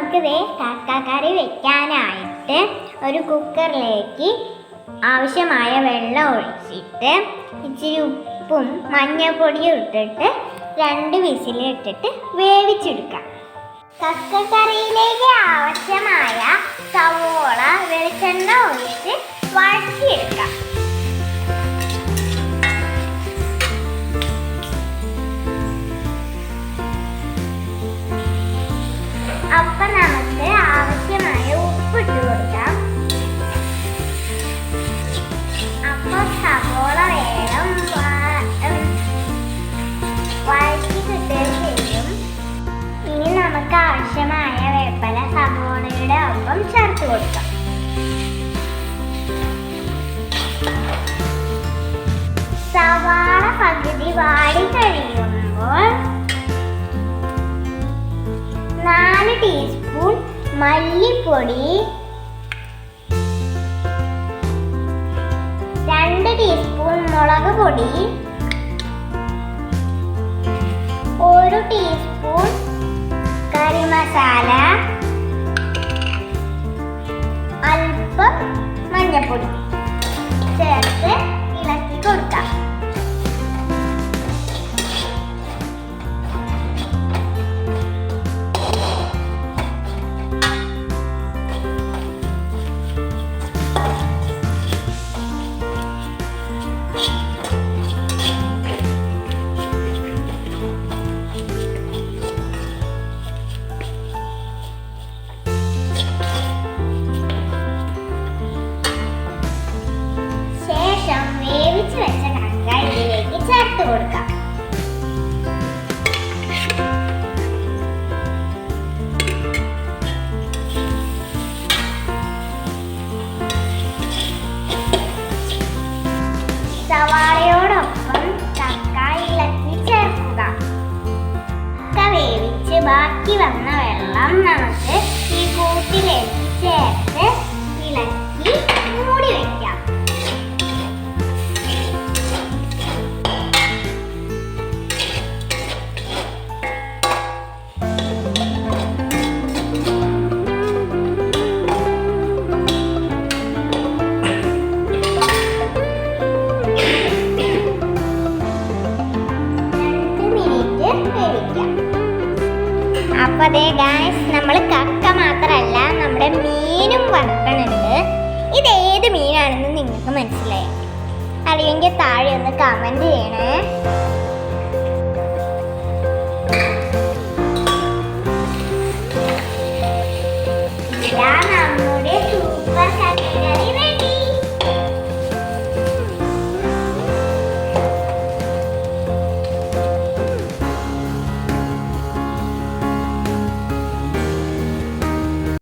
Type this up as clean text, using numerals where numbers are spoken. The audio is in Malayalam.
നമുക്കിത് കക്കക്കറി വെക്കാനായിട്ട് ഒരു കുക്കറിലേക്ക് ആവശ്യമായ വെള്ളം ഒഴിച്ചിട്ട് ഇച്ചിരി ഉപ്പും മഞ്ഞൾപ്പൊടിയും ഇട്ടിട്ട് 2 വിസിലിട്ടിട്ട് വേവിച്ചെടുക്കാം. കക്കക്കറിയിലേക്ക് ആവശ്യമായ സവോള വെളിച്ചെണ്ണ ഒഴിച്ച് വഴറ്റിയെടുക്കാം. അപ്പം നമുക്ക് ആവശ്യമായ ഉപ്പിട്ട് കൊടുക്കാം. അപ്പോൾ സവോള വേഗം വഴറ്റി കിട്ടുകയും ചെയ്യും. ഇനി നമുക്ക് ആവശ്യമായ വേപ്പില സവോളയുടെ ഒപ്പം ചേർത്ത് കൊടുക്കാം. സവാള പകുതി വാടി കഴിയുമ്പോൾ 4 ടീസ്പൂൺ മല്ലിപ്പൊടി, 2 ടീസ്പൂൺ മുളക് പൊടി, 1 ടീസ്പൂൺ കറി മസാല, അല്പം മഞ്ഞൾപ്പൊടി ചേർത്ത് ഇളക്കി കൊടുക്കാം. വേവിച്ച് വെച്ച കക്ക ഇതിലേക്ക് ചേർത്ത് കൊടുക്കാം. സവാളയോടൊപ്പം കക്ക ഇളക്കി ചേർക്കുക. കക്ക വേവിച്ച് ബാക്കി വന്ന വെള്ളം നമുക്ക് ഈ കൂട്ടിലേക്ക് ചേർത്ത് ഇളക്കി മൂടി വയ്ക്കാം. അപ്പോൾ അതേ ഗായ്സ്, നമ്മൾ കക്ക മാത്രമല്ല നമ്മുടെ മീനും വറക്കണുണ്ട്. ഇതേത് മീനാണെന്ന് നിങ്ങൾക്ക് മനസ്സിലായി അറിയെങ്കിൽ താഴെ ഒന്ന് കമൻറ്റ് ചെയ്യണേ. ഇതാണ്